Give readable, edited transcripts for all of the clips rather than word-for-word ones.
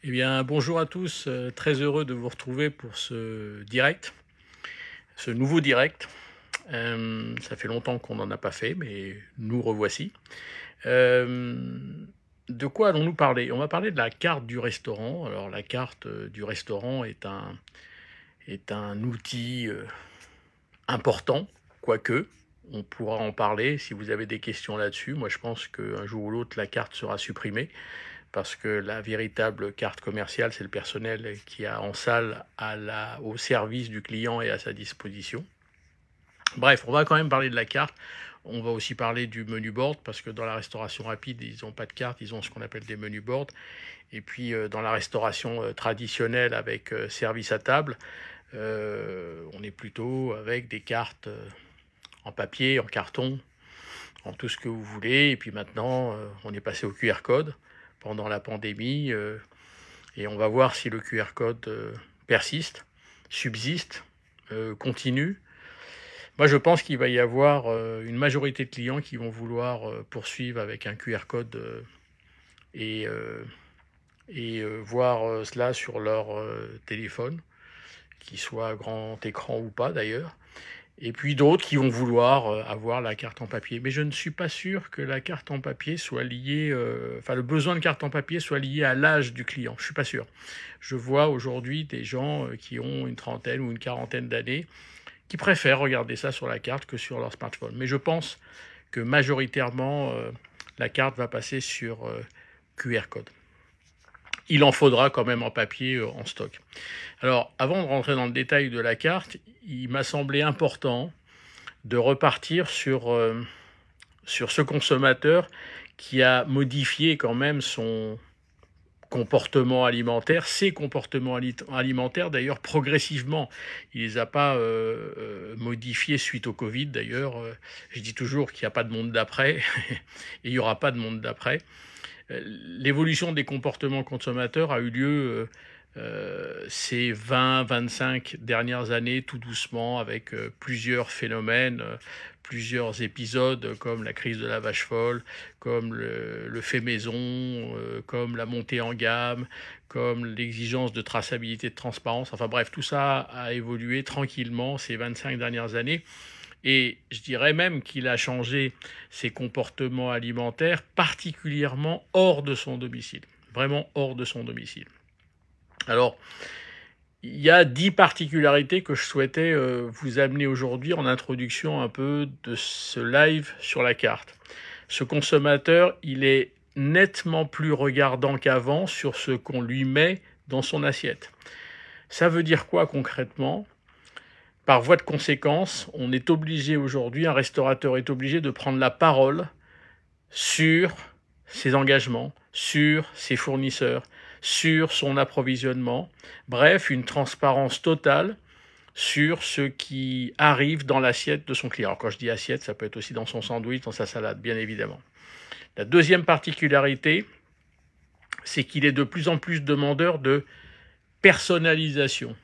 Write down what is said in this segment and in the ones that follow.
Eh bien, bonjour à tous, très heureux de vous retrouver pour ce direct, ce nouveau direct. Ça fait longtemps qu'on n'en a pas fait, mais nous revoici. Euh, de quoi allons-nous parler? On va parler de la carte du restaurant. Alors, la carte du restaurant est un outil important, quoique. On pourra en parler si vous avez des questions là-dessus. Moi, je pense qu'un jour ou l'autre, la carte sera supprimée parce que la véritable carte commerciale, c'est le personnel qui a en salle au service du client et à sa disposition. Bref, on va quand même parler de la carte. On va aussi parler du menu board parce que dans la restauration rapide, ils n'ont pas de carte, ils ont ce qu'on appelle des menus board. Et puis dans la restauration traditionnelle avec service à table, on est plutôt avec des cartes en papier, en carton, en tout ce que vous voulez. Et puis maintenant, on est passé au QR code pendant la pandémie. Et on va voir si le QR code persiste, subsiste, continue. Moi, je pense qu'il va y avoir une majorité de clients qui vont vouloir poursuivre avec un QR code et, euh, et voir cela sur leur téléphone, qu'il soit grand écran ou pas d'ailleurs. Et puis d'autres qui vont vouloir avoir la carte en papier. Mais je ne suis pas sûr que la carte en papier soit liée, le besoin de carte en papier soit lié à l'âge du client. Je ne suis pas sûr. Je vois aujourd'hui des gens qui ont une trentaine ou une quarantaine d'années qui préfèrent regarder ça sur la carte que sur leur smartphone. Mais je pense que majoritairement, la carte va passer sur QR code. Il en faudra quand même en papier en stock. Alors, avant de rentrer dans le détail de la carte, il m'a semblé important de repartir sur ce consommateur qui a modifié quand même son comportement alimentaire, ses comportements alimentaires d'ailleurs progressivement. Il ne les a pas modifiés suite au Covid d'ailleurs. Je dis toujours qu'il n'y a pas de monde d'après et il n'y aura pas de monde d'après. L'évolution des comportements consommateurs a eu lieu ces 20-25 dernières années, tout doucement, avec plusieurs phénomènes, plusieurs épisodes, comme la crise de la vache folle, comme le fait maison, comme la montée en gamme, comme l'exigence de traçabilité, de transparence. Enfin bref, tout ça a évolué tranquillement ces 25 dernières années. Et je dirais même qu'il a changé ses comportements alimentaires, particulièrement hors de son domicile. Vraiment hors de son domicile. Alors, il y a 10 particularités que je souhaitais vous amener aujourd'hui en introduction un peu de ce live sur la carte. Ce consommateur, il est nettement plus regardant qu'avant sur ce qu'on lui met dans son assiette. Ça veut dire quoi concrètement? Par voie de conséquence, on est obligé aujourd'hui, un restaurateur est obligé de prendre la parole sur ses engagements, sur ses fournisseurs, sur son approvisionnement. Bref, une transparence totale sur ce qui arrive dans l'assiette de son client. Alors quand je dis assiette, ça peut être aussi dans son sandwich, dans sa salade, bien évidemment. La deuxième particularité, c'est qu'il est de plus en plus demandeur de personnalisation.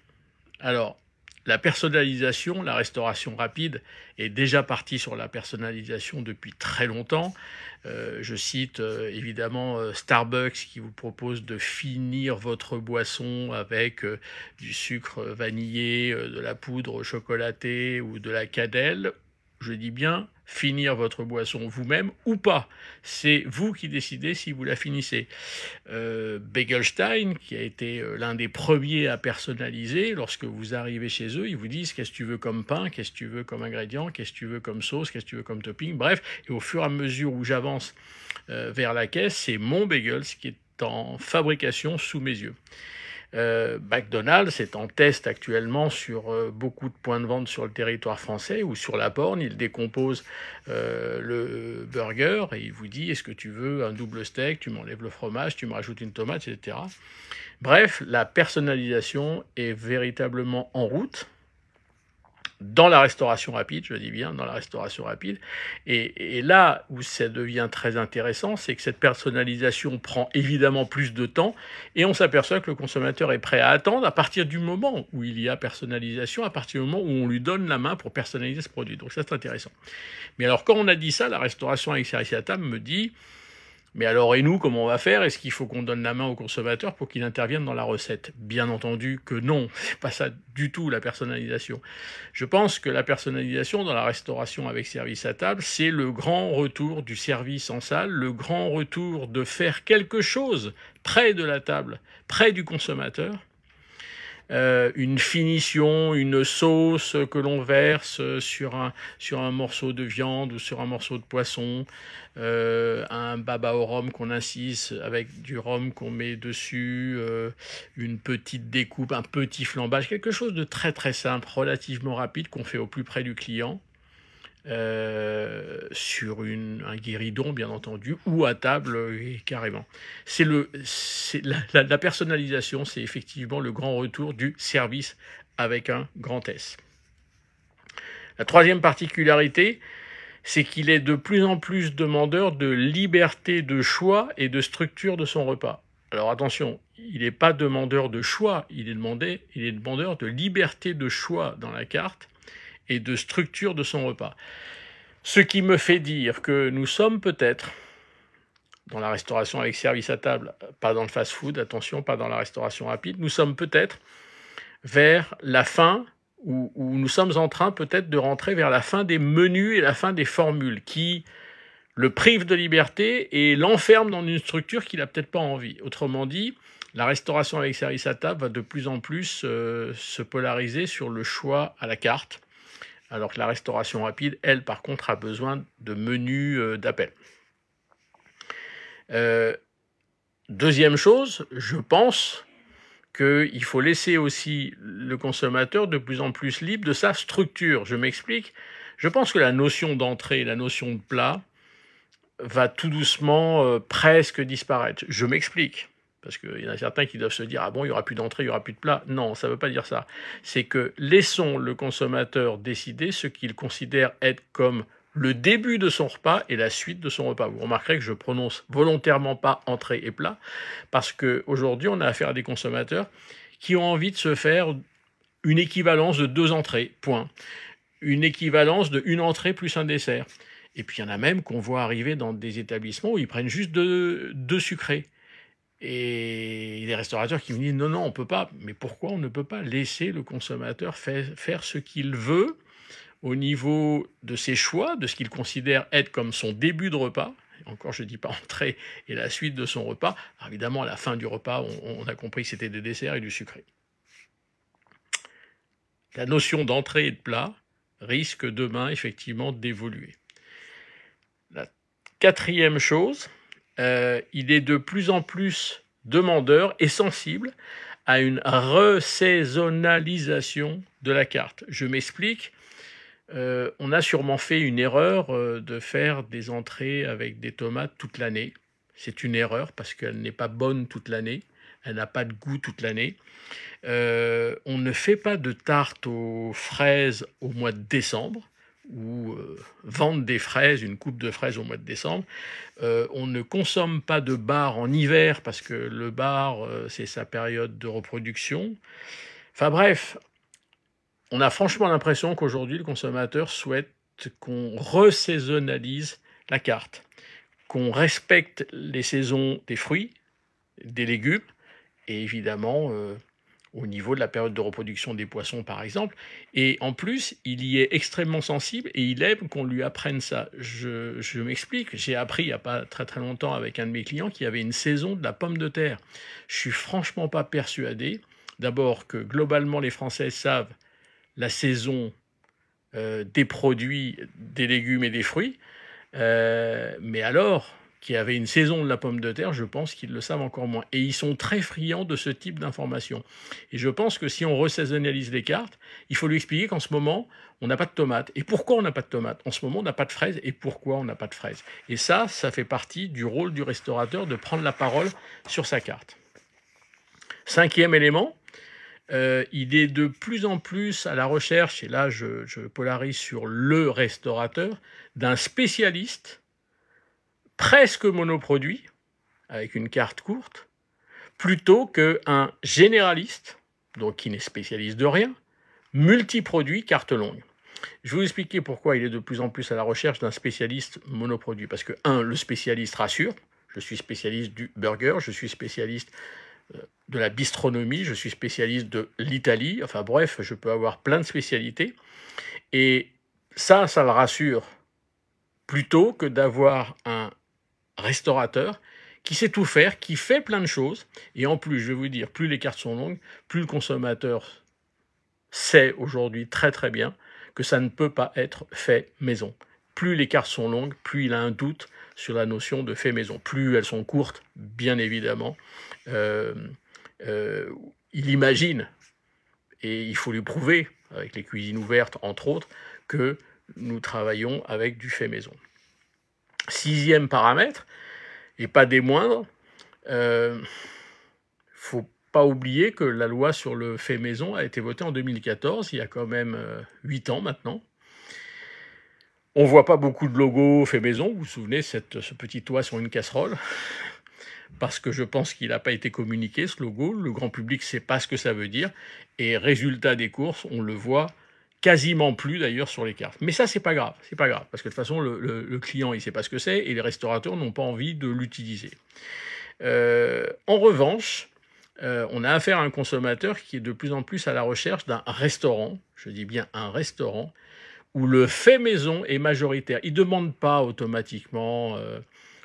Alors, la personnalisation, la restauration rapide est déjà partie sur la personnalisation depuis très longtemps. Je cite évidemment Starbucks qui vous propose de finir votre boisson avec du sucre vanillé, de la poudre chocolatée ou de la cannelle. Je dis bien finir votre boisson vous-même ou pas. C'est vous qui décidez si vous la finissez. Begelstein, qui a été l'un des premiers à personnaliser, lorsque vous arrivez chez eux, ils vous disent qu'est-ce que tu veux comme pain, qu'est-ce que tu veux comme ingrédient, qu'est-ce que tu veux comme sauce, qu'est-ce que tu veux comme topping, bref. Et au fur et à mesure où j'avance vers la caisse, c'est mon bagels qui est en fabrication sous mes yeux. McDonald's est en test actuellement sur beaucoup de points de vente sur le territoire français ou sur la borne. Il décompose le burger et il vous dit est-ce que tu veux un double steak, tu m'enlèves le fromage, tu me rajoutes une tomate, etc. Bref, la personnalisation est véritablement en route dans la restauration rapide, je dis bien dans la restauration rapide. Et là où ça devient très intéressant, c'est que cette personnalisation prend évidemment plus de temps et on s'aperçoit que le consommateur est prêt à attendre à partir du moment où il y a personnalisation, à partir du moment où on lui donne la main pour personnaliser ce produit. Donc ça, c'est intéressant. Mais alors, quand on a dit ça, la restauration avec service à table me dit Mais alors, et nous, comment on va faire? Est-ce qu'il faut qu'on donne la main au consommateur pour qu'il intervienne dans la recette? Bien entendu que non, c'est pas ça du tout la personnalisation. Je pense que la personnalisation dans la restauration avec service à table, c'est le grand retour du service en salle, le grand retour de faire quelque chose près de la table, près du consommateur. Une finition, une sauce que l'on verse sur un morceau de viande ou sur un morceau de poisson, un baba au rhum qu'on incise avec du rhum qu'on met dessus, une petite découpe, un petit flambage, quelque chose de très très simple, relativement rapide qu'on fait au plus près du client. Sur un guéridon bien entendu ou à table carrément. La personnalisation, c'est effectivement le grand retour du service avec un grand S. La troisième particularité, c'est qu'il est de plus en plus demandeur de liberté de choix et de structure de son repas. Alors attention, il n'est pas demandeur de choix, il est demandeur de liberté de choix dans la carte et de structure de son repas. Ce qui me fait dire que nous sommes peut-être, dans la restauration avec service à table, pas dans le fast-food, attention, pas dans la restauration rapide, nous sommes peut-être vers la fin, où nous sommes en train peut-être de rentrer vers la fin des menus et la fin des formules, qui le privent de liberté et l'enferment dans une structure qu'il n'a peut-être pas envie. Autrement dit, la restauration avec service à table va de plus en plus se polariser sur le choix à la carte, alors que la restauration rapide, elle, par contre, a besoin de menus d'appel. Deuxième chose, je pense qu'il faut laisser aussi le consommateur de plus en plus libre de sa structure. Je m'explique. Je pense que la notion d'entrée, la notion de plat, va tout doucement presque disparaître. Je m'explique. Parce qu'il y en a certains qui doivent se dire « Ah bon, il n'y aura plus d'entrée, il n'y aura plus de plat ». Non, ça ne veut pas dire ça. C'est que laissons le consommateur décider ce qu'il considère être comme le début de son repas et la suite de son repas. Vous remarquerez que je prononce volontairement pas entrée et plat, parce qu'aujourd'hui, on a affaire à des consommateurs qui ont envie de se faire une équivalence de 2 entrées, point. Une équivalence de 1 entrée plus un dessert. Et puis il y en a même qu'on voit arriver dans des établissements où ils prennent juste 2 sucrés. Et les restaurateurs qui me disent non, on ne peut pas. Mais pourquoi on ne peut pas laisser le consommateur faire ce qu'il veut au niveau de ses choix, de ce qu'il considère être comme son début de repas? Encore, je ne dis pas entrée et la suite de son repas. Alors, évidemment, à la fin du repas, on a compris que c'était des desserts et du sucré. La notion d'entrée et de plat risque demain, effectivement, d'évoluer. La quatrième chose, il est de plus en plus demandeur et sensible à une resaisonnalisation de la carte. Je m'explique. On a sûrement fait une erreur de faire des entrées avec des tomates toute l'année. C'est une erreur parce qu'elle n'est pas bonne toute l'année. Elle n'a pas de goût toute l'année. On ne fait pas de tarte aux fraises au mois de décembre, ou vendre des fraises, une coupe de fraises au mois de décembre. On ne consomme pas de bar en hiver parce que le bar, c'est sa période de reproduction. Enfin bref, on a franchement l'impression qu'aujourd'hui, le consommateur souhaite qu'on resaisonnalise la carte, qu'on respecte les saisons des fruits, des légumes, et évidemment au niveau de la période de reproduction des poissons, par exemple. Et en plus, il y est extrêmement sensible et il aime qu'on lui apprenne ça. Je m'explique, j'ai appris il n'y a pas très très longtemps avec un de mes clients qu'il y avait une saison de la pomme de terre. Je suis franchement pas persuadé, d'abord, que globalement les Français savent la saison des produits, des légumes et des fruits, mais alors qu'il y avait une saison de la pomme de terre, je pense qu'ils le savent encore moins. Et ils sont très friands de ce type d'informations. Et je pense que si on resaisonnalise les cartes, il faut lui expliquer qu'en ce moment, on n'a pas de tomates. Et pourquoi on n'a pas de tomates? En ce moment, on n'a pas de fraises. Et pourquoi on n'a pas de fraises? Et ça fait partie du rôle du restaurateur de prendre la parole sur sa carte. Cinquième élément, il est de plus en plus à la recherche, et là je polarise sur le restaurateur, d'un spécialiste presque monoproduit, avec une carte courte, plutôt qu'un généraliste, donc qui n'est spécialiste de rien, multiproduit, carte longue. Je vais vous expliquer pourquoi il est de plus en plus à la recherche d'un spécialiste monoproduit. Parce que, le spécialiste rassure, Je suis spécialiste du burger, je suis spécialiste de la bistronomie, je suis spécialiste de l'Italie. Enfin bref, je peux avoir plein de spécialités. Et ça le rassure plutôt que d'avoir un restaurateur qui sait tout faire, qui fait plein de choses. Et en plus, je vais vous dire, plus les cartes sont longues, plus le consommateur sait aujourd'hui très très bien que ça ne peut pas être fait maison. Plus les cartes sont longues, plus il a un doute sur la notion de fait maison. Plus elles sont courtes, bien évidemment, il imagine, et il faut lui prouver, avec les cuisines ouvertes entre autres, que nous travaillons avec du fait maison. 6e paramètre, et pas des moindres, faut pas oublier que la loi sur le fait maison a été votée en 2014, il y a quand même 8 ans maintenant. On ne voit pas beaucoup de logos fait maison, vous vous souvenez, ce petit toit sur une casserole, parce que je pense qu'il n'a pas été communiqué, ce logo, le grand public ne sait pas ce que ça veut dire, et résultat des courses, on le voit quasiment plus d'ailleurs sur les cartes. Mais ça, c'est pas grave, parce que de toute façon, le client, il ne sait pas ce que c'est, et les restaurateurs n'ont pas envie de l'utiliser. En revanche, on a affaire à un consommateur qui est de plus en plus à la recherche d'un restaurant, je dis bien un restaurant, où le fait maison est majoritaire. Il ne demande pas automatiquement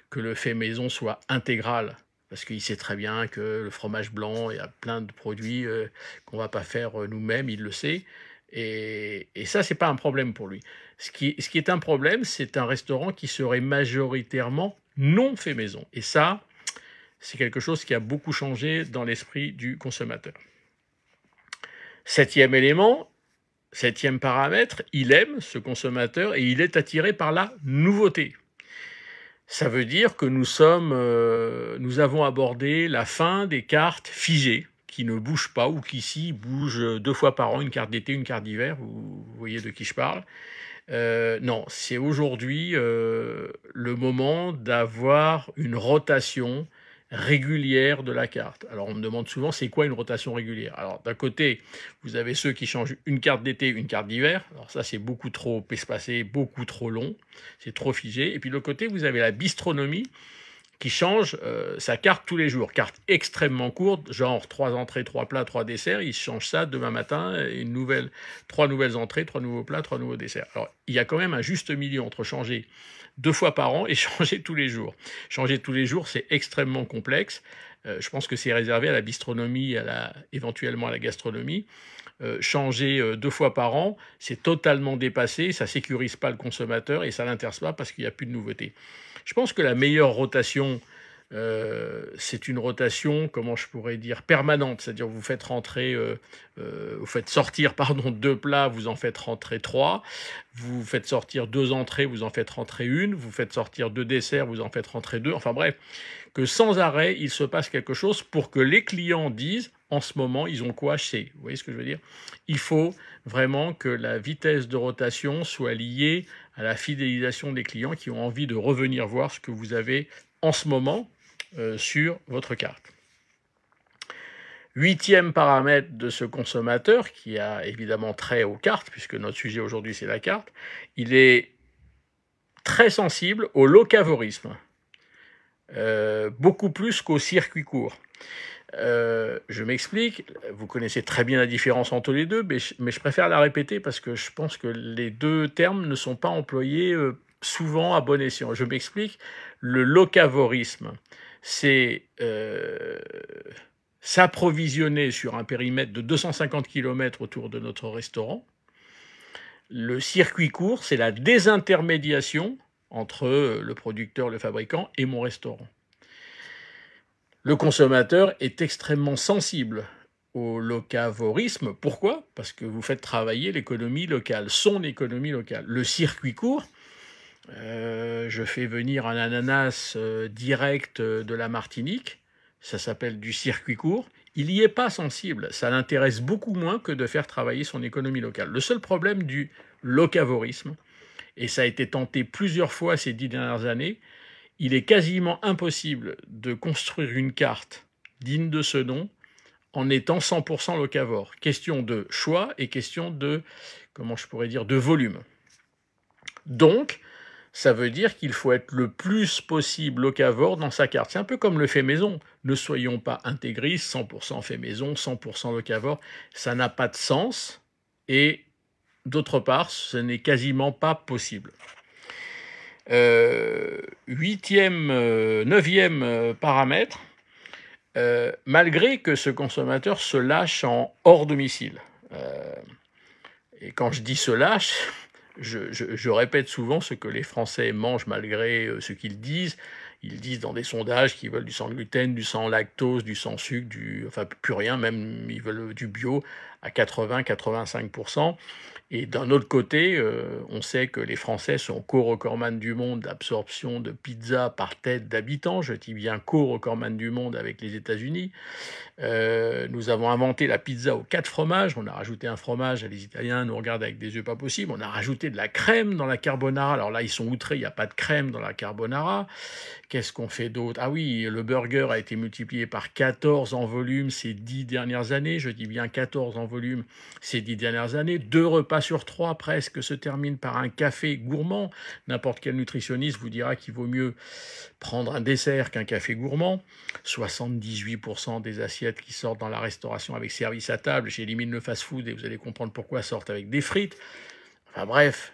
que le fait maison soit intégral, parce qu'il sait très bien que le fromage blanc, il y a plein de produits qu'on ne va pas faire nous-mêmes, il le sait, et ça, ce n'est pas un problème pour lui. Ce qui est un problème, c'est un restaurant qui serait majoritairement non fait maison, et ça, c'est quelque chose qui a beaucoup changé dans l'esprit du consommateur. 7e élément, 7e paramètre, il aime ce consommateur et il est attiré par la nouveauté. Ça veut dire que nous avons abordé la fin des cartes figées qui ne bougent pas ou qui ici bougent 2 fois par an, une carte d'été, une carte d'hiver, vous voyez de qui je parle. Non, c'est aujourd'hui le moment d'avoir une rotation régulière de la carte. Alors on me demande souvent c'est quoi une rotation régulière. Alors d'un côté vous avez ceux qui changent une carte d'été, une carte d'hiver. Alors ça c'est beaucoup trop espacé, beaucoup trop long, c'est trop figé. Et puis de l'autre côté vous avez la bistronomie qui change sa carte tous les jours. Carte extrêmement courte, genre 3 entrées, 3 plats, 3 desserts. Il change ça demain matin, 3 nouvelles entrées, 3 nouveaux plats, 3 nouveaux desserts. Alors il y a quand même un juste milieu entre changer 2 fois par an et changer tous les jours. Changer tous les jours, c'est extrêmement complexe. Je pense que c'est réservé à la bistronomie, éventuellement à la gastronomie. Changer 2 fois par an, c'est totalement dépassé, ça ne sécurise pas le consommateur et ça ne l'intéresse pas parce qu'il n'y a plus de nouveautés. Je pense que la meilleure rotation, c'est une rotation, comment je pourrais dire, permanente. C'est-à-dire vous faites rentrer, vous faites sortir 2 plats, vous en faites rentrer 3. Vous faites sortir 2 entrées, vous en faites rentrer 1. Vous faites sortir 2 desserts, vous en faites rentrer 2. Enfin bref, que sans arrêt, il se passe quelque chose pour que les clients disent, en ce moment, ils ont quoi acheter. Vous voyez ce que je veux dire? Il faut vraiment que la vitesse de rotation soit liée à la fidélisation des clients qui ont envie de revenir voir ce que vous avez en ce moment sur votre carte. 8e paramètre de ce consommateur, qui a évidemment trait aux cartes, puisque notre sujet aujourd'hui c'est la carte, il est très sensible au locavorisme, beaucoup plus qu'au circuit court. Je m'explique, vous connaissez très bien la différence entre les deux, mais je préfère la répéter parce que je pense que les deux termes ne sont pas employés souvent à bon escient. Je m'explique, le locavorisme, c'est s'approvisionner sur un périmètre de 250 km autour de notre restaurant. Le circuit court, c'est la désintermédiation entre le producteur, le fabricant et mon restaurant. Le consommateur est extrêmement sensible au locavorisme. Pourquoi? Parce que vous faites travailler l'économie locale, son économie locale. Le circuit court, je fais venir un ananas direct de la Martinique, ça s'appelle du circuit court, il n'y est pas sensible, ça l'intéresse beaucoup moins que de faire travailler son économie locale. Le seul problème du locavorisme, et ça a été tenté plusieurs fois ces 10 dernières années, il est quasiment impossible de construire une carte digne de ce nom en étant 100% locavore. Question de choix et question de, comment je pourrais dire, de volume. Donc, ça veut dire qu'il faut être le plus possible locavore dans sa carte. C'est un peu comme le fait maison. Ne soyons pas intégristes, 100% fait maison, 100% locavore. Ça n'a pas de sens. Et d'autre part, ce n'est quasiment pas possible. Neuvième paramètre, malgré que ce consommateur se lâche en hors domicile. Et quand je dis se lâche, je répète souvent ce que les Français mangent malgré ce qu'ils disent. Ils disent dans des sondages qu'ils veulent du sans gluten, du sans lactose, du sans sucre, enfin plus rien, même ils veulent du bio à 80-85%. Et d'un autre côté, on sait que les Français sont co-recordman du monde d'absorption de pizza par tête d'habitant. Je dis bien co-recordman du monde avec les États-Unis. Nous avons inventé la pizza aux 4 fromages. On a rajouté un fromage, les Italiens nous regardent avec des yeux pas possibles. On a rajouté de la crème dans la carbonara. Alors là, ils sont outrés, il n'y a pas de crème dans la carbonara. Qu'est-ce qu'on fait d'autre? Ah oui, le burger a été multiplié par 14 en volume ces 10 dernières années. Je dis bien 14 en volume ces 10 dernières années. 2 repas sur 3 presque se terminent par un café gourmand. N'importe quel nutritionniste vous dira qu'il vaut mieux prendre un dessert qu'un café gourmand. 78% des assiettes qui sortent dans la restauration avec service à table, j'élimine le fast-food et vous allez comprendre pourquoi, sortent avec des frites. Enfin bref,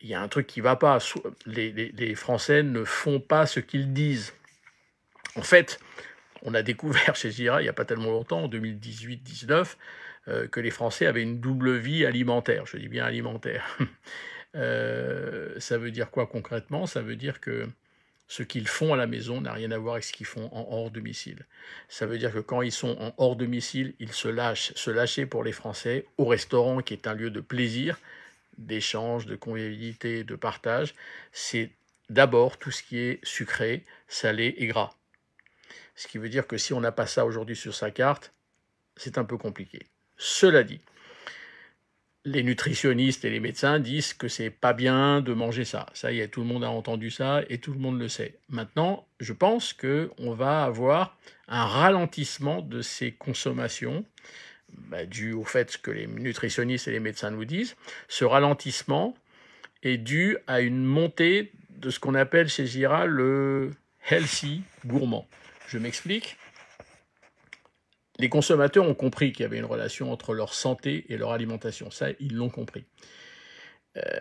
il y a un truc qui ne va pas. Les Français ne font pas ce qu'ils disent. En fait, on a découvert chez Gira, il n'y a pas tellement longtemps, en 2018-19, que les Français avaient une double vie alimentaire. Je dis bien alimentaire. Ça veut dire quoi concrètement? Ça veut dire que ce qu'ils font à la maison n'a rien à voir avec ce qu'ils font en hors domicile. Ça veut dire que quand ils sont en hors domicile, ils se lâchent. Se lâcher pour les Français au restaurant, qui est un lieu de plaisir, d'échange, de convivialité, de partage, c'est d'abord tout ce qui est sucré, salé et gras. Ce qui veut dire que si on n'a pas ça aujourd'hui sur sa carte, c'est un peu compliqué. Cela dit, les nutritionnistes et les médecins disent que c'est pas bien de manger ça. Ça y est, tout le monde a entendu ça et tout le monde le sait. Maintenant, je pense qu'on va avoir un ralentissement de ces consommations, dû au fait que les nutritionnistes et les médecins nous disent. Ce ralentissement est dû à une montée de ce qu'on appelle chez Gira le healthy gourmand. Je m'explique. Les consommateurs ont compris qu'il y avait une relation entre leur santé et leur alimentation. Ça, ils l'ont compris.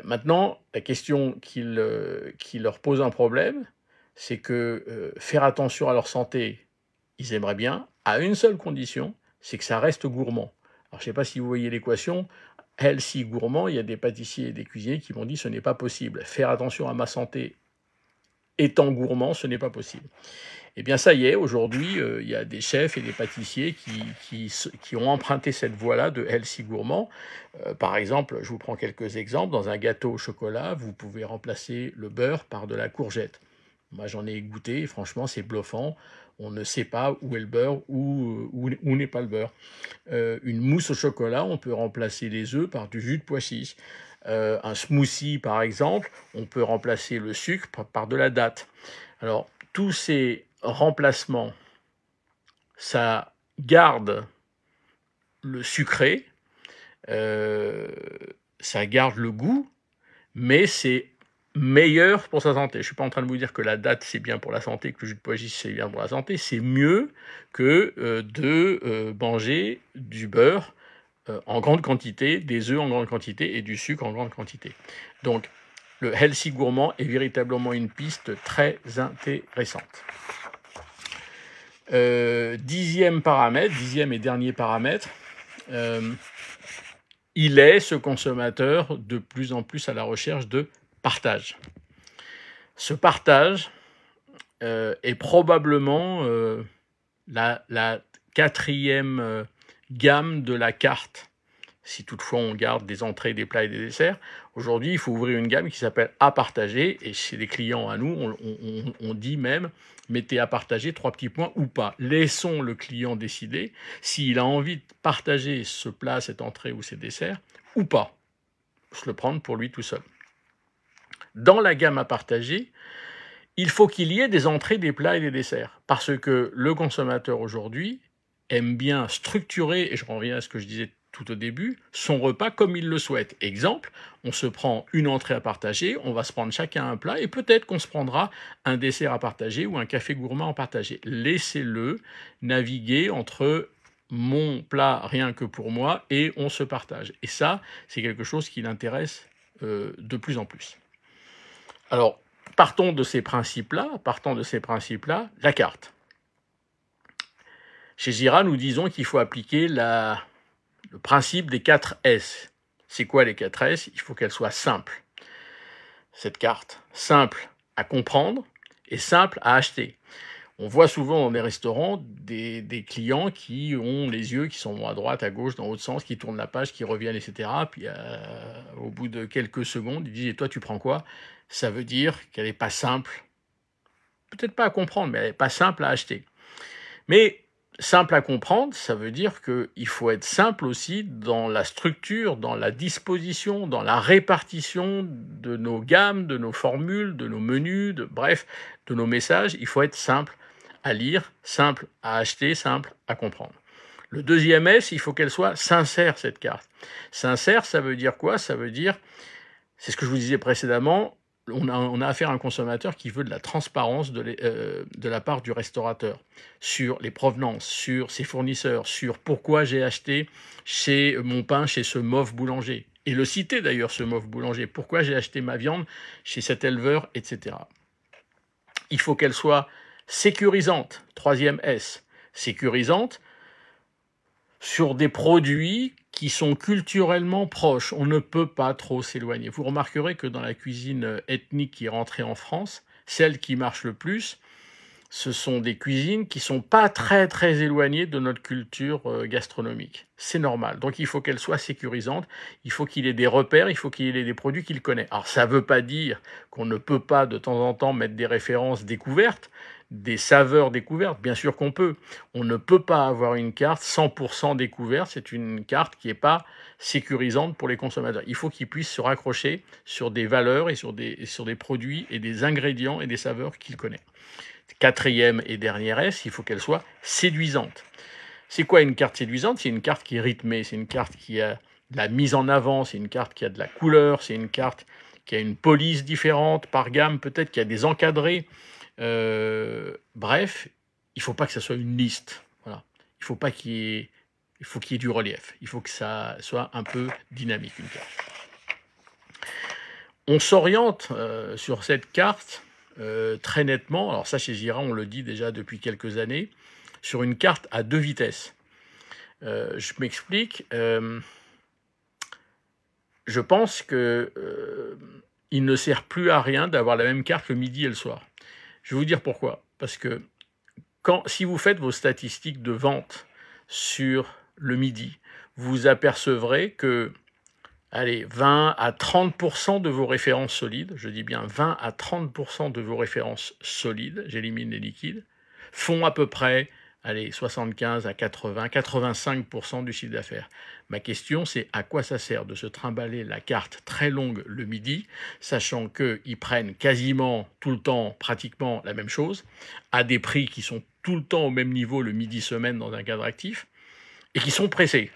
Maintenant, la question qui leur pose un problème, c'est que faire attention à leur santé, ils aimeraient bien, à une seule condition, c'est que ça reste gourmand. Alors, je ne sais pas si vous voyez l'équation. Healthy gourmand, il y a des pâtissiers et des cuisiniers qui m'ont dit que ce n'est pas possible. Faire attention à ma santé étant gourmand, ce n'est pas possible. Eh bien, ça y est, aujourd'hui, il y a des chefs et des pâtissiers qui ont emprunté cette voie-là de healthy gourmand. Par exemple, je vous prends quelques exemples. Dans un gâteau au chocolat, vous pouvez remplacer le beurre par de la courgette. Moi, j'en ai goûté, et franchement, c'est bluffant. On ne sait pas où est le beurre, où n'est pas le beurre. Une mousse au chocolat, on peut remplacer les œufs par du jus de pois chiche. Un smoothie, par exemple, on peut remplacer le sucre par de la datte. Alors, tous ces remplacements, ça garde le sucré, ça garde le goût, mais c'est meilleur pour sa santé. Je ne suis pas en train de vous dire que la datte c'est bien pour la santé, que le jus de pois chiche c'est bien pour la santé. C'est mieux que de manger du beurre en grande quantité, des œufs en grande quantité et du sucre en grande quantité. Donc, le healthy gourmand est véritablement une piste très intéressante. Dixième et dernier paramètre, il est, ce consommateur, de plus en plus à la recherche de partage. Ce partage est probablement la quatrième gamme de la carte, si toutefois on garde des entrées, des plats et des desserts. Aujourd'hui, il faut ouvrir une gamme qui s'appelle à partager, et chez les clients à nous, on dit même, mettez à partager 3 petits points ou pas. Laissons le client décider s'il a envie de partager ce plat, cette entrée ou ces desserts, ou pas. Se le prendre pour lui tout seul. Dans la gamme à partager, il faut qu'il y ait des entrées, des plats et des desserts, parce que le consommateur aujourd'hui aime bien structurer, et je reviens à ce que je disais tout au début, son repas comme il le souhaite. Exemple, on se prend une entrée à partager, on va se prendre chacun un plat et peut-être qu'on se prendra un dessert à partager ou un café gourmand à partager. Laissez-le naviguer entre mon plat rien que pour moi et on se partage. Et ça, c'est quelque chose qui l'intéresse de plus en plus. Alors, partons de ces principes-là, la carte. Chez Zira, nous disons qu'il faut appliquer le principe des 4 S. C'est quoi les 4 S? Il faut qu'elle soit simple. Cette carte, simple à comprendre et simple à acheter. On voit souvent dans des restaurants des clients qui ont les yeux qui sont à droite, à gauche, dans l'autre sens, qui tournent la page, qui reviennent, etc. Puis au bout de quelques secondes, ils disent « Et toi, tu prends quoi ?» Ça veut dire qu'elle n'est pas simple, peut-être pas à comprendre, mais elle n'est pas simple à acheter. Mais simple à comprendre, ça veut dire qu'il faut être simple aussi dans la structure, dans la disposition, dans la répartition de nos gammes, de nos formules, de nos menus, bref, de nos messages. Il faut être simple à lire, simple à acheter, simple à comprendre. Le deuxième S, il faut qu'elle soit sincère, cette carte. Sincère, ça veut dire quoi? Ça veut dire, c'est ce que je vous disais précédemment, on a affaire à un consommateur qui veut de la transparence de la part du restaurateur sur les provenances, sur ses fournisseurs, sur pourquoi j'ai acheté mon pain chez ce mauve boulanger. Et le citer d'ailleurs, ce mauve boulanger, pourquoi j'ai acheté ma viande chez cet éleveur, etc. Il faut qu'elle soit sécurisante, troisième S, sécurisante sur des produits qui sont culturellement proches. On ne peut pas trop s'éloigner. Vous remarquerez que dans la cuisine ethnique qui est rentrée en France, celle qui marche le plus, ce sont des cuisines qui ne sont pas très éloignées de notre culture gastronomique. C'est normal. Donc il faut qu'elle soit sécurisante, il faut qu'il ait des repères, il faut qu'il ait des produits qu'il connaît. Alors ça ne veut pas dire qu'on ne peut pas de temps en temps mettre des références découvertes, des saveurs découvertes, bien sûr qu'on peut. On ne peut pas avoir une carte 100% découverte, c'est une carte qui n'est pas sécurisante pour les consommateurs. Il faut qu'ils puissent se raccrocher sur des valeurs et sur des produits et des ingrédients et des saveurs qu'ils connaissent. Quatrième et dernière S, il faut qu'elle soit séduisante. C'est quoi une carte séduisante? C'est une carte qui est rythmée, c'est une carte qui a de la mise en avant, c'est une carte qui a de la couleur, c'est une carte qui a une police différente par gamme, peut-être qui a des encadrés. Bref, il ne faut pas que ça soit une liste. Voilà. Il faut qu'il y ait du relief. Il faut que ça soit un peu dynamique, une carte. On s'oriente sur cette carte très nettement, alors ça chez Zira on le dit déjà depuis quelques années, sur une carte à 2 vitesses. Je m'explique, je pense que il ne sert plus à rien d'avoir la même carte le midi et le soir. Je vais vous dire pourquoi. Parce que si vous faites vos statistiques de vente sur le midi, vous apercevrez que 20 à 30% de vos références solides, je dis bien 20 à 30% de vos références solides, j'élimine les liquides, font à peu près 75 à 80, 85% du chiffre d'affaires. Ma question, c'est à quoi ça sert de se trimballer la carte très longue le midi, sachant qu'ils prennent quasiment tout le temps, pratiquement la même chose, à des prix qui sont tout le temps au même niveau le midi semaine dans un cadre actif, et qui sont pressés.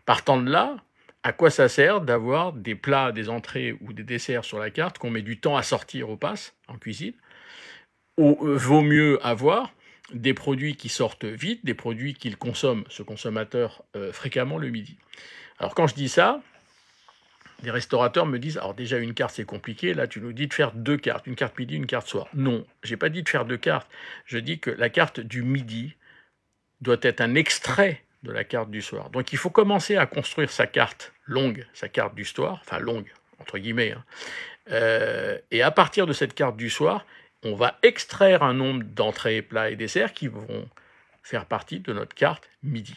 Partant de là, à quoi ça sert d'avoir des plats, des entrées ou des desserts sur la carte qu'on met du temps à sortir au pass en cuisine? Vaut mieux avoir des produits qui sortent vite, des produits qu'il consomme, ce consommateur, fréquemment le midi. Alors quand je dis ça, les restaurateurs me disent, alors déjà une carte c'est compliqué, là tu nous dis de faire 2 cartes, une carte midi, une carte soir. Non, j'ai pas dit de faire 2 cartes, je dis que la carte du midi doit être un extrait de la carte du soir. Donc il faut commencer à construire sa carte longue, sa carte du soir, enfin longue, entre guillemets, et à partir de cette carte du soir, on va extraire un nombre d'entrées, plats et desserts qui vont faire partie de notre carte midi.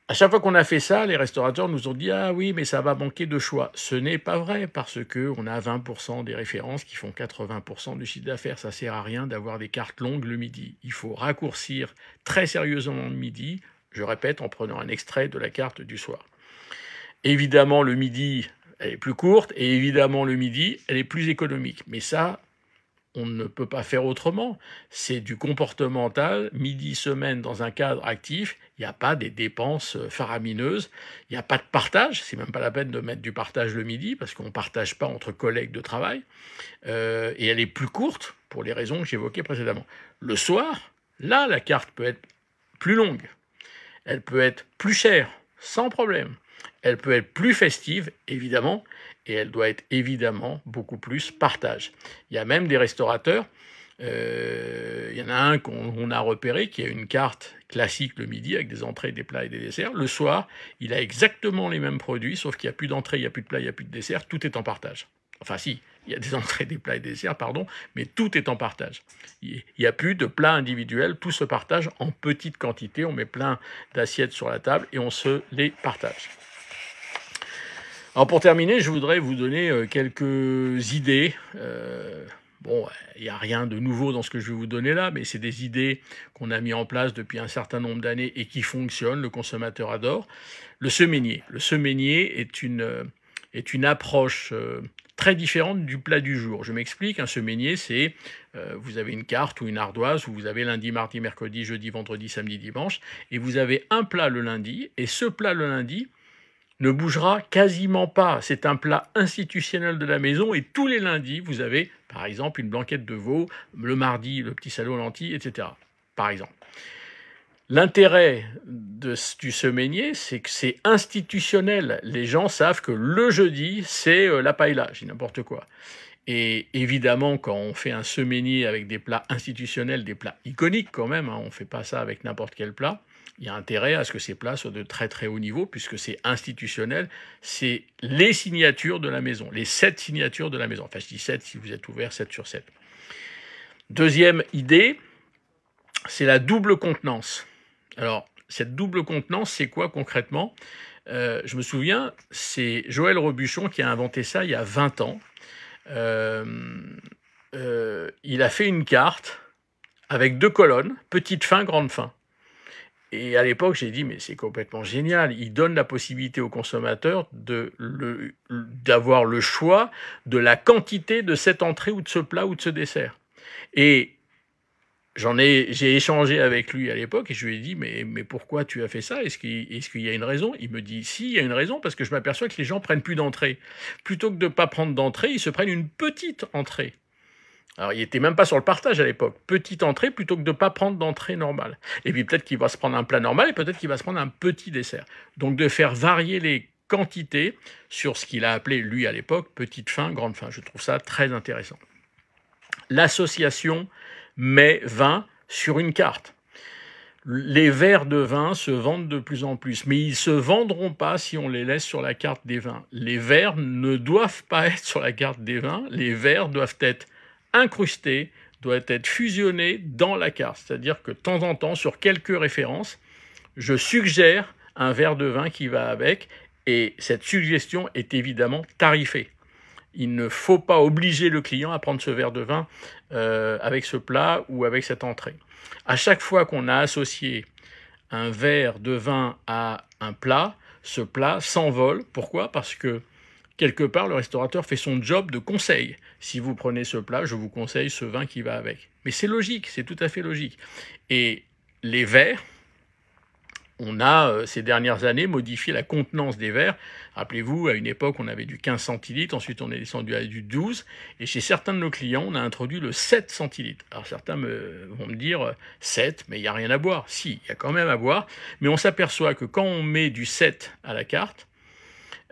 À chaque fois qu'on a fait ça, les restaurateurs nous ont dit « Ah oui, mais ça va manquer de choix ». Ce n'est pas vrai parce qu'on a 20% des références qui font 80% du chiffre d'affaires. Ça ne sert à rien d'avoir des cartes longues le midi. Il faut raccourcir très sérieusement le midi, je répète, en prenant un extrait de la carte du soir. Évidemment, le midi, elle est plus courte et évidemment, le midi, elle est plus économique. Mais ça, on ne peut pas faire autrement. C'est du comportemental, midi, semaine, dans un cadre actif. Il n'y a pas des dépenses faramineuses. Il n'y a pas de partage. C'est même pas la peine de mettre du partage le midi parce qu'on ne partage pas entre collègues de travail. Et elle est plus courte pour les raisons que j'évoquais précédemment. Le soir, là, la carte peut être plus longue. Elle peut être plus chère, sans problème. Elle peut être plus festive, évidemment, et elle doit être évidemment beaucoup plus partage. Il y a même des restaurateurs, il y en a un qu'on a repéré qui a une carte classique le midi avec des entrées, des plats et des desserts. Le soir, il a exactement les mêmes produits, sauf qu'il n'y a plus d'entrées, il n'y a plus de plats, il n'y a plus de desserts, tout est en partage. Enfin si, il y a des entrées, des plats et des desserts, pardon, mais tout est en partage. Il n'y a plus de plats individuels, tout se partage en petite quantité, on met plein d'assiettes sur la table et on se les partage. Alors pour terminer, je voudrais vous donner quelques idées. Bon, il n'y a rien de nouveau dans ce que je vais vous donner là, mais c'est des idées qu'on a mis en place depuis un certain nombre d'années et qui fonctionnent, le consommateur adore. Le semainier. Le semainier est une approche très différente du plat du jour. Je m'explique, un semainier, c'est vous avez une carte ou une ardoise où vous avez lundi, mardi, mercredi, jeudi, vendredi, samedi, dimanche, et vous avez un plat le lundi, et ce plat le lundi ne bougera quasiment pas. C'est un plat institutionnel de la maison et tous les lundis, vous avez par exemple une blanquette de veau, le mardi, le petit salad aux lentilles, etc. Par exemple. L'intérêt du semainier, c'est que c'est institutionnel. Les gens savent que le jeudi, c'est la paella, j'ai n'importe quoi. Et évidemment, quand on fait un semainier avec des plats institutionnels, des plats iconiques quand même, hein, on ne fait pas ça avec n'importe quel plat, il y a intérêt à ce que ces plats soient de très très haut niveau, puisque c'est institutionnel, c'est les signatures de la maison, les 7 signatures de la maison. Enfin, je dis 7 si vous êtes ouvert, 7 sur 7. Deuxième idée, c'est la double contenance. Alors, cette double contenance, c'est quoi concrètement? Je me souviens, c'est Joël Robuchon qui a inventé ça il y a 20 ans. Il a fait une carte avec 2 colonnes, petite fin, grande fin. Et à l'époque, j'ai dit, mais c'est complètement génial. Il donne la possibilité au consommateur d'avoir le choix de la quantité de cette entrée ou de ce plat ou de ce dessert. Et j'ai échangé avec lui à l'époque et je lui ai dit, mais pourquoi tu as fait ça? Est-ce qu'il y a une raison? Il me dit, si, il y a une raison, parce que je m'aperçois que les gens prennent plus d'entrée. Plutôt que de ne pas prendre d'entrée, ils se prennent une petite entrée. Alors, il n'était même pas sur le partage à l'époque. Petite entrée plutôt que de ne pas prendre d'entrée normale. Et puis peut-être qu'il va se prendre un plat normal et peut-être qu'il va se prendre un petit dessert. Donc de faire varier les quantités sur ce qu'il a appelé, lui à l'époque, petite fin, grande fin. Je trouve ça très intéressant. L'association met vin sur une carte. Les verres de vin se vendent de plus en plus, mais ils ne se vendront pas si on les laisse sur la carte des vins. Les verres ne doivent pas être sur la carte des vins, les verres doivent être incrustés, doivent être fusionnés dans la carte. C'est-à-dire que de temps en temps, sur quelques références, je suggère un verre de vin qui va avec, et cette suggestion est évidemment tarifée. Il ne faut pas obliger le client à prendre ce verre de vin avec ce plat ou avec cette entrée. À chaque fois qu'on a associé un verre de vin à un plat, ce plat s'envole. Pourquoi? Parce que quelque part, le restaurateur fait son job de conseil. Si vous prenez ce plat, je vous conseille ce vin qui va avec. Mais c'est logique, c'est tout à fait logique. Et les verres, on a, ces dernières années, modifié la contenance des verres. Rappelez-vous, à une époque, on avait du 15 centilitres, ensuite on est descendu à du 12, et chez certains de nos clients, on a introduit le 7 centilitres. Alors certains vont me dire 7, mais il n'y a rien à boire. Si, il y a quand même à boire, mais on s'aperçoit que quand on met du 7 à la carte,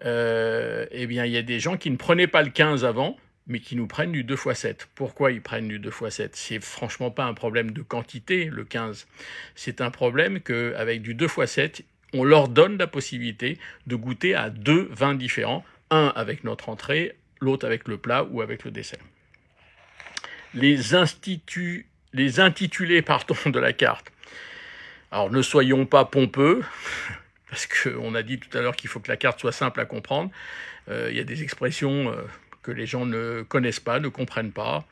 eh bien, il y a des gens qui ne prenaient pas le 15 avant, mais qui nous prennent du 2 x 7. Pourquoi ils prennent du 2 x 7? C'est franchement pas un problème de quantité, le 15. C'est un problème qu'avec du 2 x 7, on leur donne la possibilité de goûter à 2 vins différents, un avec notre entrée, l'autre avec le plat ou avec le dessert. Les intitulés de la carte. Alors, ne soyons pas pompeux, parce qu'on a dit tout à l'heure qu'il faut que la carte soit simple à comprendre. Il y a des expressions que les gens ne connaissent pas, ne comprennent pas.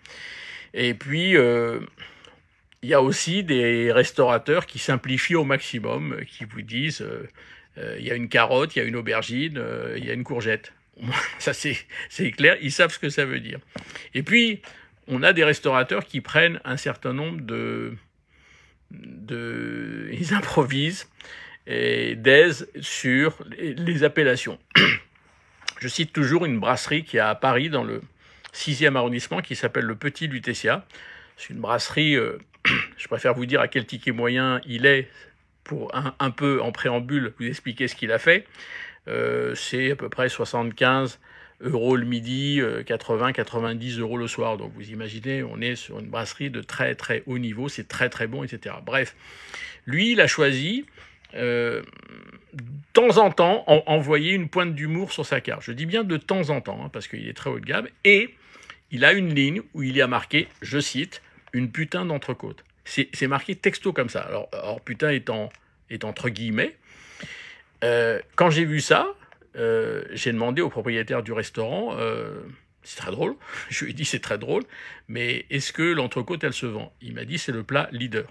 Et puis, il y a aussi des restaurateurs qui simplifient au maximum, qui vous disent il y a une carotte, il y a une aubergine, il y a une courgette. Ça, c'est clair, ils savent ce que ça veut dire. Et puis, on a des restaurateurs qui prennent un certain nombre ils improvisent et d'aise sur les appellations. Je cite toujours une brasserie qui est à Paris, dans le 6e arrondissement, qui s'appelle le Petit Lutetia. C'est une brasserie, je préfère vous dire à quel ticket moyen il est, pour un peu en préambule vous expliquer ce qu'il a fait. C'est à peu près 75 € le midi, 80-90 € le soir. Donc vous imaginez, on est sur une brasserie de très très haut niveau, c'est très très bon, etc. Bref, lui, il a choisi de temps en temps envoyer une pointe d'humour sur sa carte. Je dis bien de temps en temps, hein, parce qu'il est très haut de gamme. Et il a une ligne où il y a marqué, je cite, « une putain d'entrecôte ». C'est marqué texto comme ça. Alors putain étant entre guillemets. Quand j'ai vu ça, j'ai demandé au propriétaire du restaurant, c'est très drôle, je lui ai dit c'est très drôle, mais est-ce que l'entrecôte elle se vend? Il m'a dit c'est le plat leader.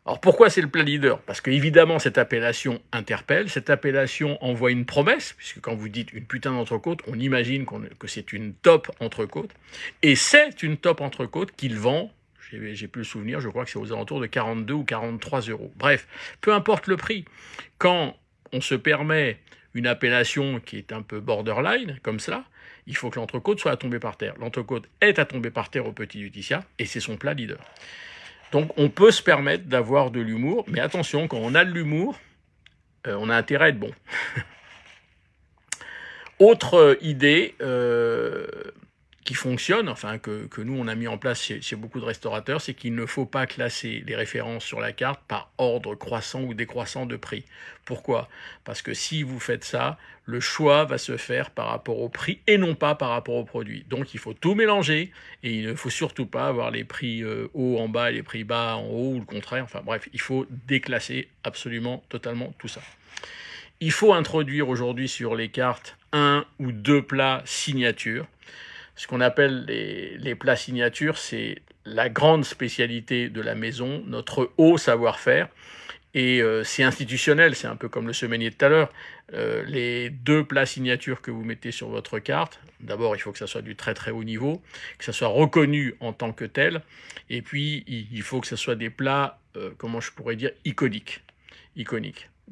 Alors pourquoi c'est le plat leader? Parce que évidemment cette appellation interpelle, cette appellation envoie une promesse, puisque quand vous dites une putain d'entrecôte, on imagine que c'est une top entrecôte, et c'est une top entrecôte qu'il vend, j'ai plus le souvenir, je crois que c'est aux alentours de 42 ou 43 €. Bref, peu importe le prix, quand on se permet une appellation qui est un peu borderline, comme cela, il faut que l'entrecôte soit à tomber par terre. L'entrecôte est à tomber par terre au Petit Lutetia, et c'est son plat leader. Donc on peut se permettre d'avoir de l'humour, mais attention, quand on a de l'humour, on a intérêt à être bon. Autre idée qui fonctionne, enfin que nous on a mis en place chez beaucoup de restaurateurs, c'est qu'il ne faut pas classer les références sur la carte par ordre croissant ou décroissant de prix. Pourquoi? Parce que si vous faites ça, le choix va se faire par rapport au prix et non pas par rapport au produit. Donc il faut tout mélanger et il ne faut surtout pas avoir les prix hauts en bas et les prix bas en haut ou le contraire. Enfin bref, il faut déclasser absolument totalement tout ça. Il faut introduire aujourd'hui sur les cartes 1 ou 2 plats signatures. Ce qu'on appelle les plats signatures, c'est la grande spécialité de la maison, notre haut savoir-faire. Et c'est institutionnel, c'est un peu comme le semainier de tout à l'heure. Les 2 plats signatures que vous mettez sur votre carte, d'abord il faut que ça soit du très très haut niveau, que ça soit reconnu en tant que tel, et puis il faut que ce soit des plats, comment je pourrais dire, iconiques,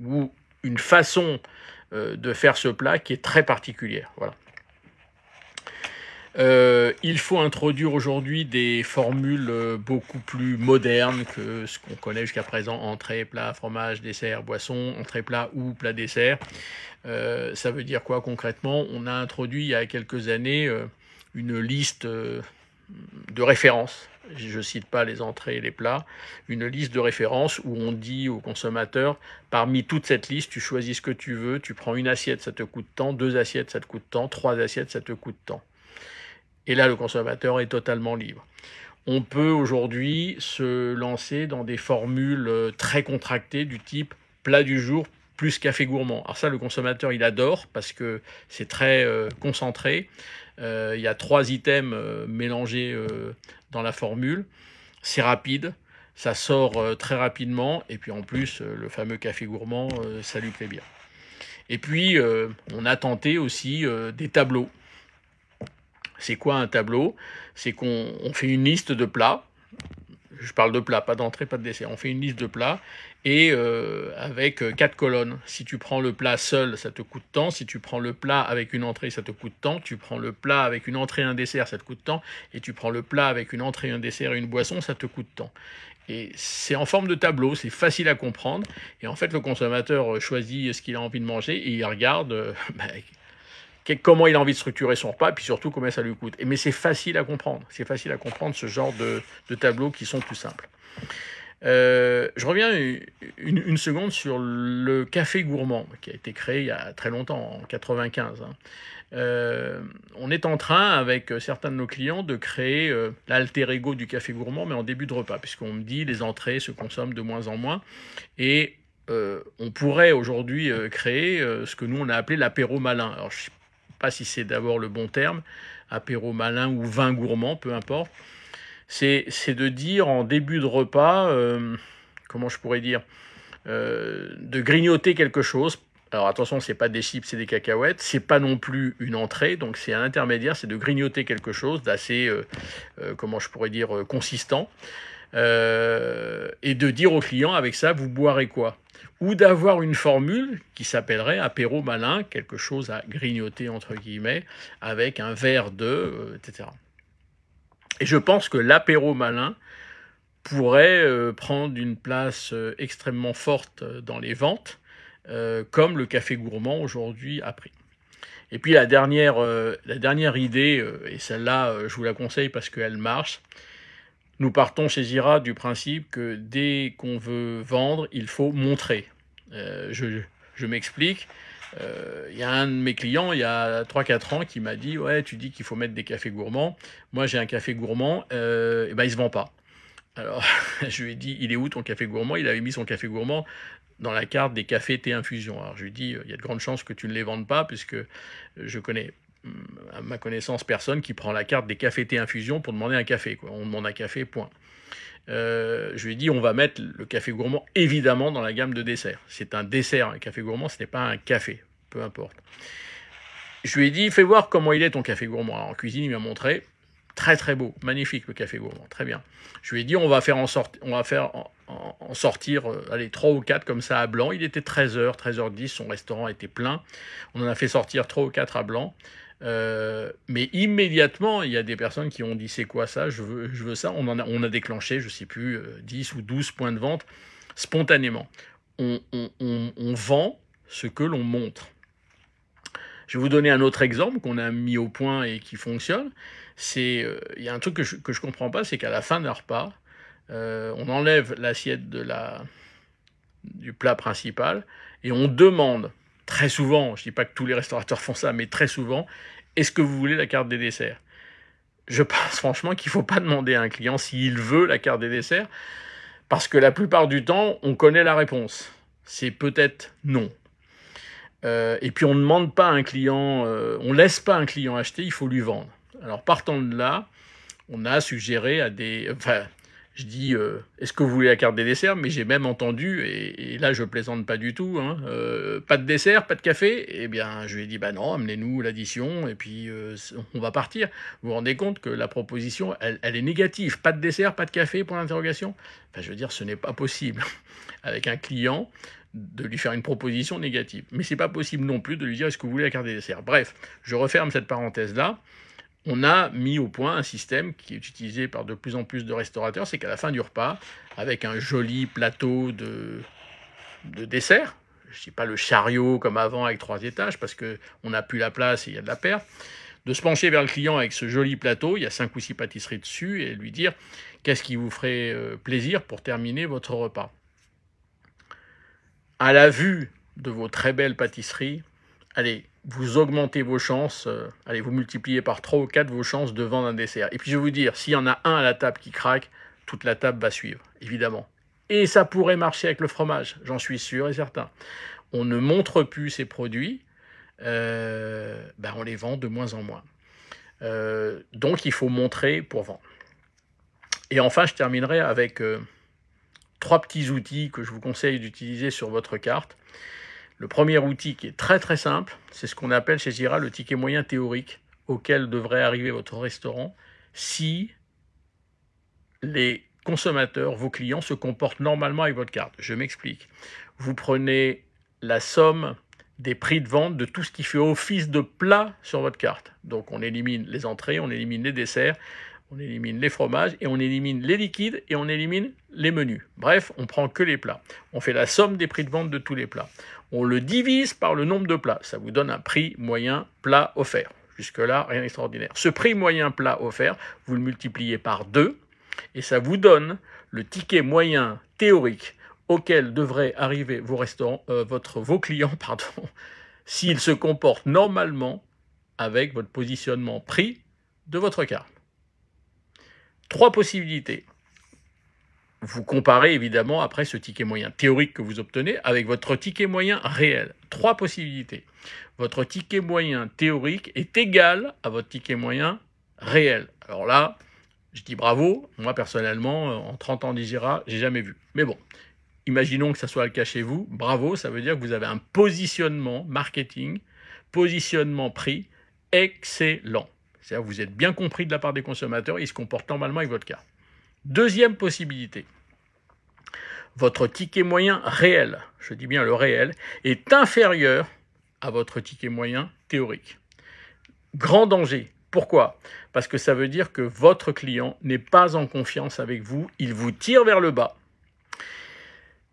ou une façon de faire ce plat qui est très particulière. Voilà. Il faut introduire aujourd'hui des formules beaucoup plus modernes que ce qu'on connaît jusqu'à présent, entrée, plat, fromage, dessert, boisson, entrée, plat ou plat, dessert. Ça veut dire quoi concrètement? On a introduit il y a quelques années une liste de références. Je ne cite pas les entrées et les plats, une liste de références où on dit au consommateur, parmi toute cette liste, tu choisis ce que tu veux, tu prends une assiette, ça te coûte tant, 2 assiettes, ça te coûte tant, 3 assiettes, ça te coûte tant. Et là, le consommateur est totalement libre. On peut aujourd'hui se lancer dans des formules très contractées du type plat du jour plus café gourmand. Alors ça, le consommateur, il adore parce que c'est très concentré. Il y a 3 items mélangés dans la formule. C'est rapide, ça sort très rapidement. Et puis en plus, le fameux café gourmand, ça lui plaît bien. Et puis, on a tenté aussi des tableaux. C'est quoi un tableau? C'est qu'on fait une liste de plats. Je parle de plats, pas d'entrée, pas de dessert. On fait une liste de plats et avec 4 colonnes. Si tu prends le plat seul, ça te coûte tant. Si tu prends le plat avec une entrée, ça te coûte tant. Tu prends le plat avec une entrée et un dessert, ça te coûte tant. Et tu prends le plat avec une entrée, un dessert et une boisson, ça te coûte tant. Et c'est en forme de tableau, c'est facile à comprendre. Et en fait, le consommateur choisit ce qu'il a envie de manger et il regarde comment il a envie de structurer son repas, et puis surtout combien ça lui coûte. Mais c'est facile à comprendre. C'est facile à comprendre ce genre de tableaux qui sont tout simples. Je reviens une seconde sur le café gourmand, qui a été créé il y a très longtemps, en 95. On est en train, avec certains de nos clients, de créer l'alter ego du café gourmand, mais en début de repas, puisqu'on me dit les entrées se consomment de moins en moins, et on pourrait aujourd'hui créer ce que nous on a appelé l'apéro malin. Alors, je ne sais pas si c'est d'abord le bon terme, apéro malin ou vin gourmand, peu importe. C'est de dire en début de repas, comment je pourrais dire, de grignoter quelque chose, Alors attention, c'est pas des chips, c'est des cacahuètes. C'est pas non plus une entrée, donc c'est un intermédiaire, c'est de grignoter quelque chose d'assez, comment je pourrais dire, consistant. Et de dire au client, avec ça, vous boirez quoi? Ou d'avoir une formule qui s'appellerait apéro malin, quelque chose à grignoter, entre guillemets, avec un verre de, etc. Et je pense que l'apéro malin pourrait prendre une place extrêmement forte dans les ventes, comme le café gourmand aujourd'hui a pris. Et puis la dernière idée, et celle-là, je vous la conseille parce qu'elle marche, nous partons chez Gira du principe que dès qu'on veut vendre, il faut montrer. Je m'explique. Il y a un de mes clients, il y a 3-4 ans, qui m'a dit « Ouais, tu dis qu'il faut mettre des cafés gourmands. Moi, j'ai un café gourmand, et ben, il ne se vend pas. » Alors, je lui ai dit « Il est où ton café gourmand ?» Il avait mis son café gourmand dans la carte des cafés thé infusion. Alors, je lui ai dit « Il y a de grandes chances que tu ne les vendes pas, puisque je connais, à ma connaissance, personne qui prend la carte des cafés thé infusion pour demander un café, quoi. On demande un café, point. » Je lui ai dit, on va mettre le café gourmand évidemment dans la gamme de desserts. C'est un dessert, un café gourmand, ce n'est pas un café, peu importe. Je lui ai dit, fais voir comment il est ton café gourmand. Alors en cuisine, il m'a montré, très très beau, magnifique le café gourmand, très bien. Je lui ai dit, on va faire en sortir, allez, 3 ou 4 comme ça à blanc. Il était 13h, 13h10, son restaurant était plein. On en a fait sortir 3 ou 4 à blanc. Mais immédiatement, il y a des personnes qui ont dit c'est quoi ça, je veux ça. On a déclenché, je ne sais plus, 10 ou 12 points de vente spontanément. On vend ce que l'on montre. Je vais vous donner un autre exemple qu'on a mis au point et qui fonctionne. Il y a un truc que je ne comprends pas, c'est qu'à la fin d'un repas, on enlève l'assiette du plat principal et on demande très souvent, je ne dis pas que tous les restaurateurs font ça, mais très souvent, est-ce que vous voulez la carte des desserts? Je pense franchement qu'il ne faut pas demander à un client s'il veut la carte des desserts, parce que la plupart du temps, on connaît la réponse. C'est peut-être non. Et puis on ne demande pas à un client, on ne laisse pas un client acheter, il faut lui vendre. Alors partant de là, on a suggéré à des... Enfin, je dis, est-ce que vous voulez la carte des desserts? Mais j'ai même entendu, et là je plaisante pas du tout, hein, pas de dessert, pas de café? Eh bien, je lui ai dit, bah non, amenez-nous l'addition, et puis on va partir. Vous vous rendez compte que la proposition, elle est négative. Pas de dessert, pas de café, point d'interrogation? Enfin, je veux dire, ce n'est pas possible avec un client de lui faire une proposition négative. Mais c'est pas possible non plus de lui dire, est-ce que vous voulez la carte des desserts? Bref, je referme cette parenthèse-là. On a mis au point un système qui est utilisé par de plus en plus de restaurateurs, c'est qu'à la fin du repas, avec un joli plateau de dessert, je ne dis pas le chariot comme avant avec 3 étages, parce qu'on n'a plus la place et il y a de la perte, de se pencher vers le client avec ce joli plateau, il y a 5 ou 6 pâtisseries dessus, et lui dire qu'est-ce qui vous ferait plaisir pour terminer votre repas. À la vue de vos très belles pâtisseries, allez, vous augmentez vos chances, allez, vous multipliez par 3 ou 4 vos chances de vendre un dessert. Et puis je vais vous dire, s'il y en a un à la table qui craque, toute la table va suivre, évidemment. Et ça pourrait marcher avec le fromage, j'en suis sûr et certain. On ne montre plus ces produits, on les vend de moins en moins. Donc il faut montrer pour vendre. Et enfin, je terminerai avec 3 petits outils que je vous conseille d'utiliser sur votre carte. Le premier outil qui est très très simple, c'est ce qu'on appelle chez Gira le ticket moyen théorique auquel devrait arriver votre restaurant si les consommateurs, vos clients, se comportent normalement avec votre carte. Je m'explique. Vous prenez la somme des prix de vente de tout ce qui fait office de plat sur votre carte. Donc on élimine les entrées, on élimine les desserts, on élimine les fromages, et on élimine les liquides, et on élimine les menus. Bref, on prend que les plats. On fait la somme des prix de vente de tous les plats. On le divise par le nombre de plats. Ça vous donne un prix moyen plat offert. Jusque-là, rien d'extraordinaire. Ce prix moyen plat offert, vous le multipliez par 2, et ça vous donne le ticket moyen théorique auquel devraient arriver vos clients, s'ils se comportent normalement avec votre positionnement prix de votre carte. 3 possibilités. Vous comparez évidemment après ce ticket moyen théorique que vous obtenez avec votre ticket moyen réel. 3 possibilités. Votre ticket moyen théorique est égal à votre ticket moyen réel. Alors là, je dis bravo. Moi personnellement, en 30 ans d'Igira, j'ai jamais vu. Mais bon, imaginons que ça soit le cas chez vous, bravo, ça veut dire que vous avez un positionnement marketing, positionnement prix excellent. C'est-à-dire que vous êtes bien compris de la part des consommateurs, ils se comportent normalement avec votre carte. Deuxième possibilité, votre ticket moyen réel, je dis bien le réel, est inférieur à votre ticket moyen théorique. Grand danger. Pourquoi? Parce que ça veut dire que votre client n'est pas en confiance avec vous, il vous tire vers le bas,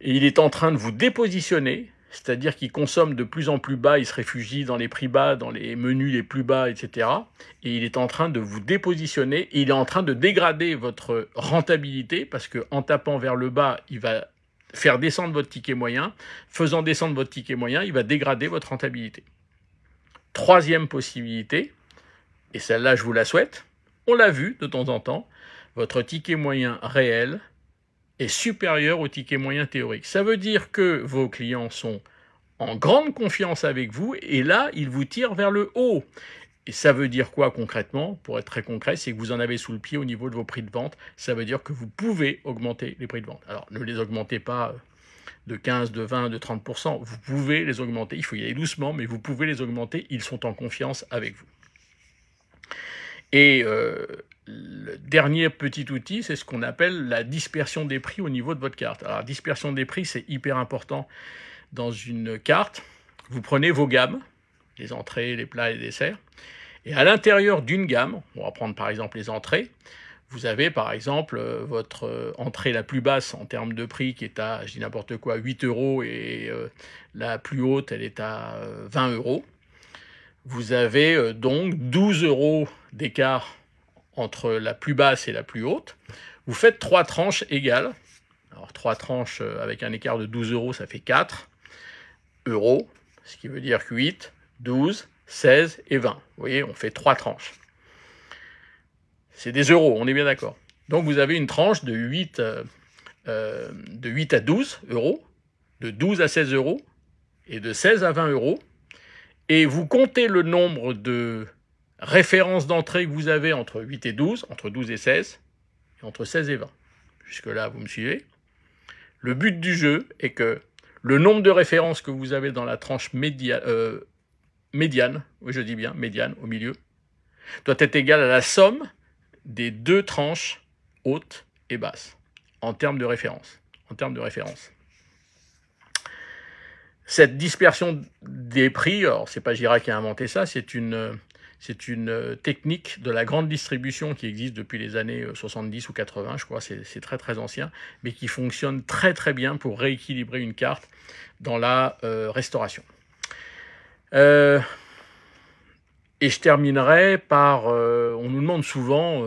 et il est en train de vous dépositionner, c'est-à-dire qu'il consomme de plus en plus bas, il se réfugie dans les prix bas, dans les menus les plus bas, etc. Et il est en train de vous dépositionner, et il est en train de dégrader votre rentabilité, parce qu'en tapant vers le bas, il va faire descendre votre ticket moyen. Faisant descendre votre ticket moyen, il va dégrader votre rentabilité. Troisième possibilité, et celle-là je vous la souhaite, on l'a vu de temps en temps, votre ticket moyen réel est supérieur au ticket moyen théorique. Ça veut dire que vos clients sont en grande confiance avec vous et là, ils vous tirent vers le haut. Et ça veut dire quoi concrètement? Pour être très concret, c'est que vous en avez sous le pied au niveau de vos prix de vente. Ça veut dire que vous pouvez augmenter les prix de vente. Alors, ne les augmentez pas de 15, de 20, de 30%. Vous pouvez les augmenter. Il faut y aller doucement, mais vous pouvez les augmenter. Ils sont en confiance avec vous. Et le dernier petit outil, c'est ce qu'on appelle la dispersion des prix au niveau de votre carte. Alors, la dispersion des prix, c'est hyper important dans une carte. Vous prenez vos gammes, les entrées, les plats et les desserts, et à l'intérieur d'une gamme, on va prendre par exemple les entrées, vous avez par exemple votre entrée la plus basse en termes de prix qui est à, je dis n'importe quoi, 8 € et la plus haute, elle est à 20 €. Vous avez donc 12 € d'écart entre la plus basse et la plus haute. Vous faites 3 tranches égales. Alors 3 tranches avec un écart de 12 €, ça fait 4 €, ce qui veut dire que 8, 12, 16 et 20. Vous voyez, on fait 3 tranches. C'est des euros, on est bien d'accord. Donc vous avez une tranche de 8 à 12 €, de 12 à 16 € et de 16 à 20 €. Et vous comptez le nombre de références d'entrée que vous avez entre 8 et 12, entre 12 et 16, et entre 16 et 20. Jusque-là, vous me suivez? Le but du jeu est que le nombre de références que vous avez dans la tranche médiane, oui je dis bien, médiane, au milieu, doit être égal à la somme des deux tranches hautes et basses, en termes de référence. Cette dispersion des prix, alors c'est pas Girac qui a inventé ça, c'est une technique de la grande distribution qui existe depuis les années 70 ou 80, je crois, c'est très très ancien, mais qui fonctionne très très bien pour rééquilibrer une carte dans la restauration. Et je terminerai par, on nous demande souvent,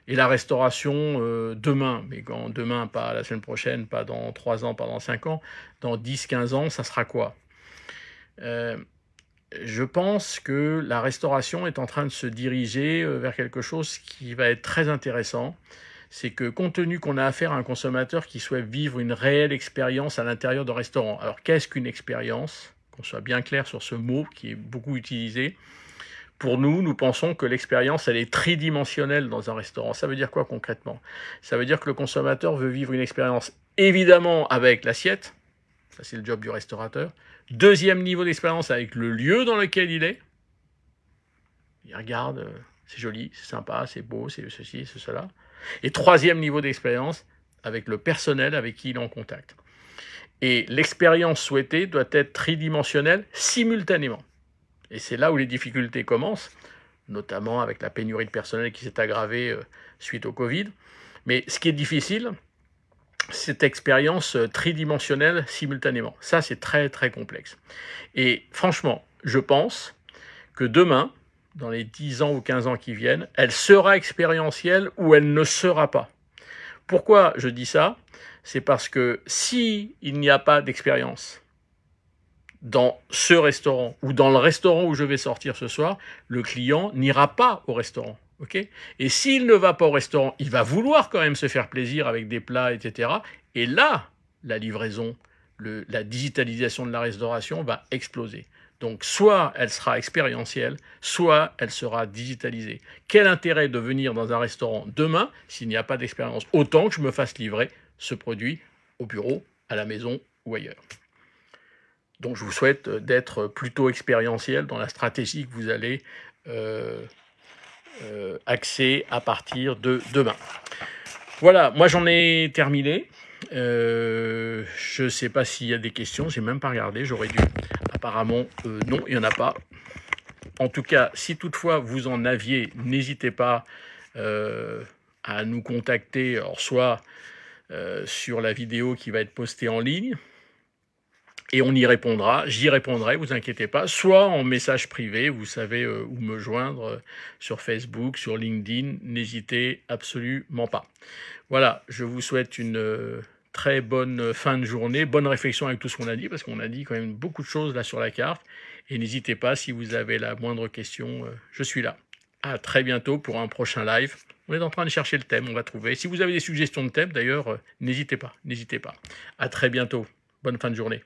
et la restauration demain, mais quand demain, pas la semaine prochaine, pas dans 3 ans, pas dans 5 ans, dans 10, 15 ans, ça sera quoi? Je pense que la restauration est en train de se diriger vers quelque chose qui va être très intéressant. C'est que compte tenu qu'on a affaire à un consommateur qui souhaite vivre une réelle expérience à l'intérieur d'un restaurant. Alors qu'est-ce qu'une expérience? Qu'on soit bien clair sur ce mot qui est beaucoup utilisé. Pour nous, nous pensons que l'expérience, elle est tridimensionnelle dans un restaurant. Ça veut dire quoi concrètement? Ça veut dire que le consommateur veut vivre une expérience évidemment avec l'assiette. Ça, c'est le job du restaurateur. Deuxième niveau d'expérience avec le lieu dans lequel il est. Il regarde, c'est joli, c'est sympa, c'est beau, c'est ceci, c'est cela. Et troisième niveau d'expérience avec le personnel avec qui il est en contact. Et l'expérience souhaitée doit être tridimensionnelle simultanément. Et c'est là où les difficultés commencent, notamment avec la pénurie de personnel qui s'est aggravée suite au Covid. Mais ce qui est difficile, cette expérience tridimensionnelle simultanément. Ça, c'est très, très complexe. Et franchement, je pense que demain, dans les 10 ans ou 15 ans qui viennent, elle sera expérientielle ou elle ne sera pas. Pourquoi je dis ça? C'est parce que s'il n'y a pas d'expérience dans ce restaurant ou dans le restaurant où je vais sortir ce soir, le client n'ira pas au restaurant. Okay? Et s'il ne va pas au restaurant, il va vouloir quand même se faire plaisir avec des plats, etc. Et là, la livraison, la digitalisation de la restauration va exploser. Donc, soit elle sera expérientielle, soit elle sera digitalisée. Quel intérêt de venir dans un restaurant demain s'il n'y a pas d'expérience? Autant que je me fasse livrer ce produit au bureau à la maison ou ailleurs. Donc je vous souhaite d'être plutôt expérientiel dans la stratégie que vous allez axer à partir de demain. Voilà, moi j'en ai terminé. Je ne sais pas s'il y a des questions, j'ai même pas regardé, j'aurais dû. Apparemment, non, il n'y en a pas. En tout cas, si toutefois vous en aviez, n'hésitez pas à nous contacter, alors soit sur la vidéo qui va être postée en ligne, et on y répondra, j'y répondrai, vous inquiétez pas, soit en message privé, vous savez où me joindre, sur Facebook, sur LinkedIn, n'hésitez absolument pas. Voilà, je vous souhaite une très bonne fin de journée, bonne réflexion avec tout ce qu'on a dit, parce qu'on a dit quand même beaucoup de choses là sur la carte, et n'hésitez pas, si vous avez la moindre question, je suis là. À très bientôt pour un prochain live. On est en train de chercher le thème, on va trouver. Si vous avez des suggestions de thèmes, d'ailleurs, n'hésitez pas, n'hésitez pas. À très bientôt, bonne fin de journée.